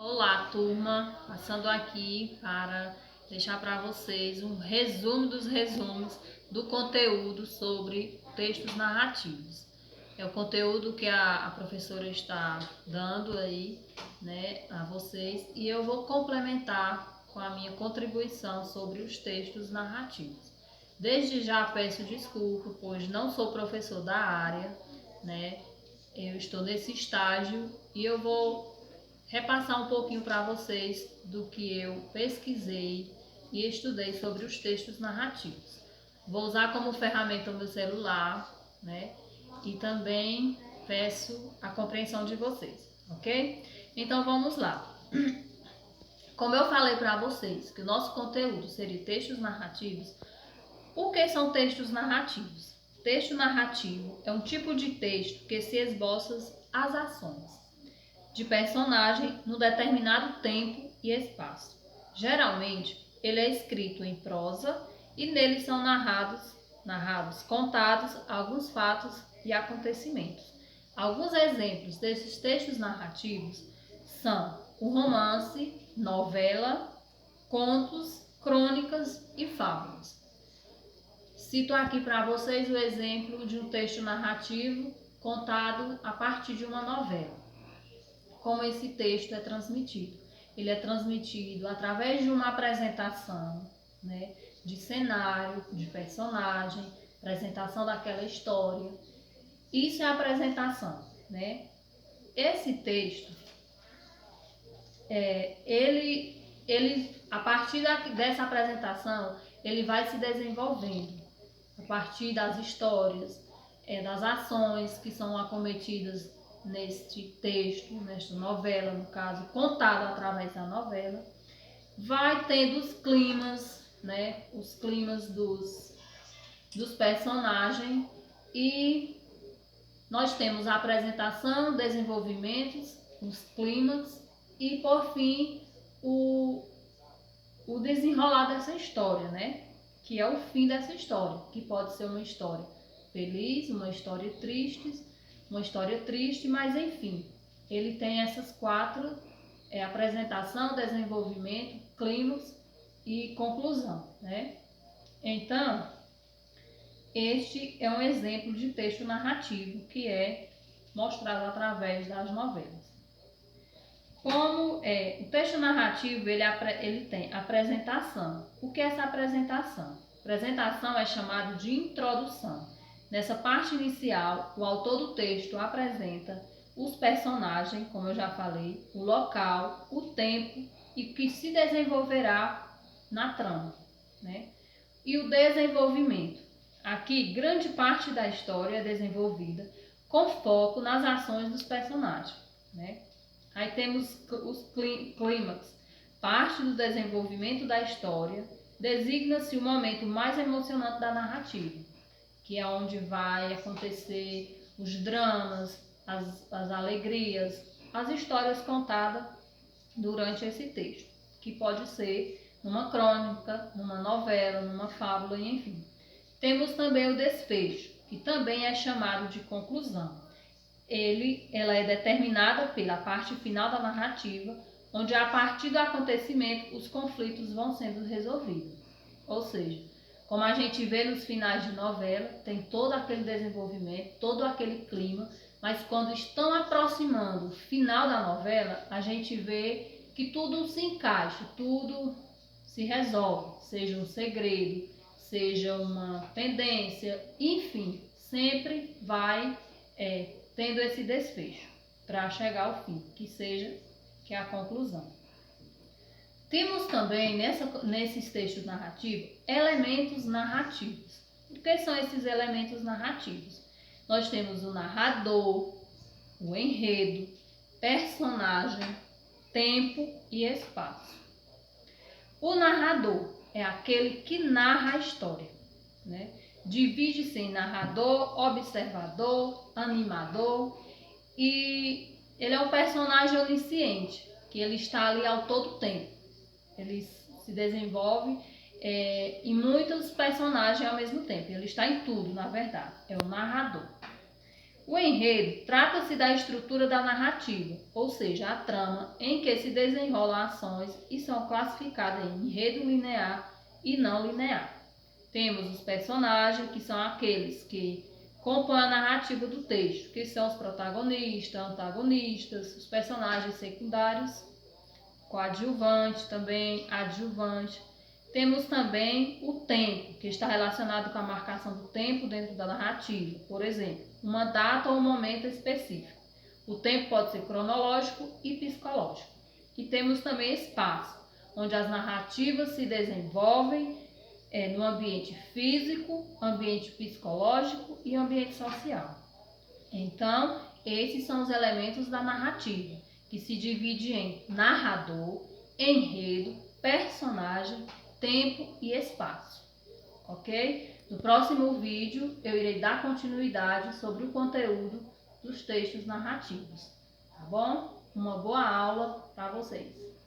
Olá, turma! Passando aqui para deixar para vocês um resumo dos resumos do conteúdo sobre textos narrativos. É o conteúdo que a professora está dando aí, né, a vocês, e eu vou complementar com a minha contribuição sobre os textos narrativos. Desde já peço desculpa, pois não sou professor da área, né? Eu estou nesse estágio e eu vou repassar um pouquinho para vocês do que eu pesquisei e estudei sobre os textos narrativos. Vou usar como ferramenta o meu celular, né? E também peço a compreensão de vocês, ok? Então vamos lá. Como eu falei para vocês que o nosso conteúdo seria textos narrativos, o que são textos narrativos? Texto narrativo é um tipo de texto que se esboça as ações de personagem no determinado tempo e espaço. Geralmente, ele é escrito em prosa e nele são contados alguns fatos e acontecimentos. Alguns exemplos desses textos narrativos são o romance, novela, contos, crônicas e fábulas. Cito aqui para vocês o exemplo de um texto narrativo contado a partir de uma novela. Como esse texto é transmitido? Ele é transmitido através de uma apresentação, né, de cenário, de personagem, apresentação daquela história. Isso é a apresentação, né? Esse texto, a partir dessa apresentação, ele vai se desenvolvendo a partir das histórias, das ações que são acometidas neste texto, nesta novela, no caso, contado através da novela. Vai tendo os climas, né? Os climas dos personagens, e nós temos a apresentação, desenvolvimentos, os climas e, por fim, o desenrolar dessa história, né? Que é o fim dessa história, que pode ser uma história feliz, uma história triste, mas enfim, ele tem essas quatro, apresentação, desenvolvimento, clímax e conclusão, né? Então, este é um exemplo de texto narrativo que é mostrado através das novelas. Como o texto narrativo, ele tem apresentação. O que é essa apresentação? Apresentação é chamado de introdução. Nessa parte inicial, o autor do texto apresenta os personagens, como eu já falei, o local, o tempo e o que se desenvolverá na trama, né? E o desenvolvimento. Aqui, grande parte da história é desenvolvida com foco nas ações dos personagens, né? Aí temos os clímax, parte do desenvolvimento da história, designa-se o momento mais emocionante da narrativa, que é onde vai acontecer os dramas, as alegrias, as histórias contadas durante esse texto, que pode ser numa crônica, numa novela, numa fábula, enfim. Temos também o desfecho, que também é chamado de conclusão. Ela é determinada pela parte final da narrativa, onde a partir do acontecimento os conflitos vão sendo resolvidos. Ou seja, como a gente vê nos finais de novela, tem todo aquele desenvolvimento, todo aquele clima, mas quando estão aproximando o final da novela, a gente vê que tudo se encaixa, tudo se resolve, seja um segredo, seja uma pendência, enfim, sempre vai tendo esse desfecho para chegar ao fim, que é a conclusão. Temos também nesses textos narrativos elementos narrativos. O que são esses elementos narrativos? Nós temos o narrador, o enredo, personagem, tempo e espaço. O narrador é aquele que narra a história, né? Divide-se em narrador, observador, animador, e ele é um personagem onisciente, que ele está ali ao todo tempo. Ele se desenvolve em muitos personagens ao mesmo tempo. Ele está em tudo, na verdade. É o narrador. O enredo trata-se da estrutura da narrativa, ou seja, a trama em que se desenrolam ações e são classificadas em enredo linear e não linear. Temos os personagens, que são aqueles que compõem a narrativa do texto, que são os protagonistas, antagonistas, os personagens secundários, coadjuvante também, adjuvante. Temos também o tempo, que está relacionado com a marcação do tempo dentro da narrativa. Por exemplo, uma data ou um momento específico. O tempo pode ser cronológico e psicológico. E temos também espaço, onde as narrativas se desenvolvem no ambiente físico, ambiente psicológico e ambiente social. Então, esses são os elementos da narrativa, que se divide em narrador, enredo, personagem, tempo e espaço. Ok? No próximo vídeo, eu irei dar continuidade sobre o conteúdo dos textos narrativos. Tá bom? Uma boa aula para vocês!